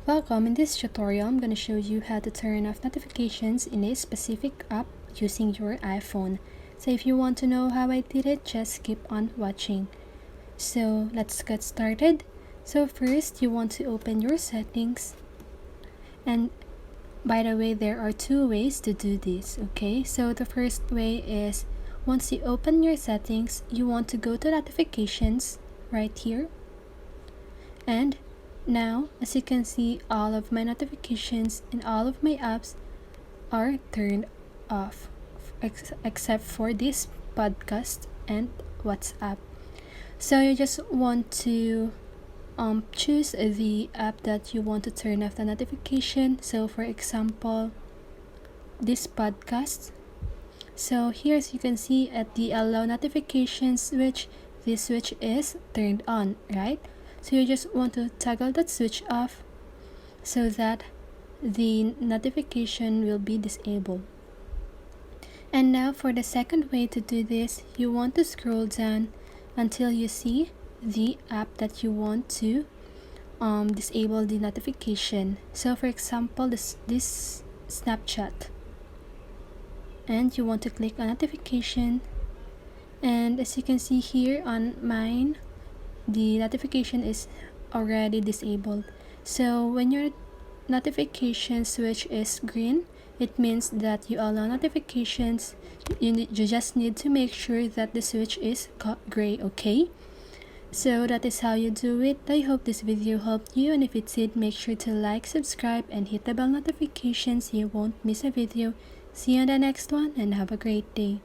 Welcome. In this tutorial, I'm going to show you how to turn off notifications in a specific app using your iPhone. So if you want to know how I did it, just keep on watching. So let's get started. So first, you want to open your settings. And by the way, there are two ways to do this, okay? So the first way is once you open your settings, you want to go to notifications right here. And now, as you can see, all of my notifications and all of my apps are turned off except for this podcast and WhatsApp. So you just want to choose the app that you want to turn off the notification. So for example, this podcast. So here, as you can see, at the allow notifications switch, this switch is turned on, right? So you just want to toggle that switch off so that the notification will be disabled. And now for the second way to do this, you want to scroll down until you see the app that you want to disable the notification. So for example, this Snapchat. And you want to click on notification. And as you can see here on mine, the notification is already disabled. So when your notification switch is green, it means that you allow notifications. You just need to make sure that the switch is gray, okay? So that is how you do it. I hope this video helped you, and if it did, make sure to like, subscribe, and hit the bell notification so you won't miss a video. See you on the next one, and have a great day.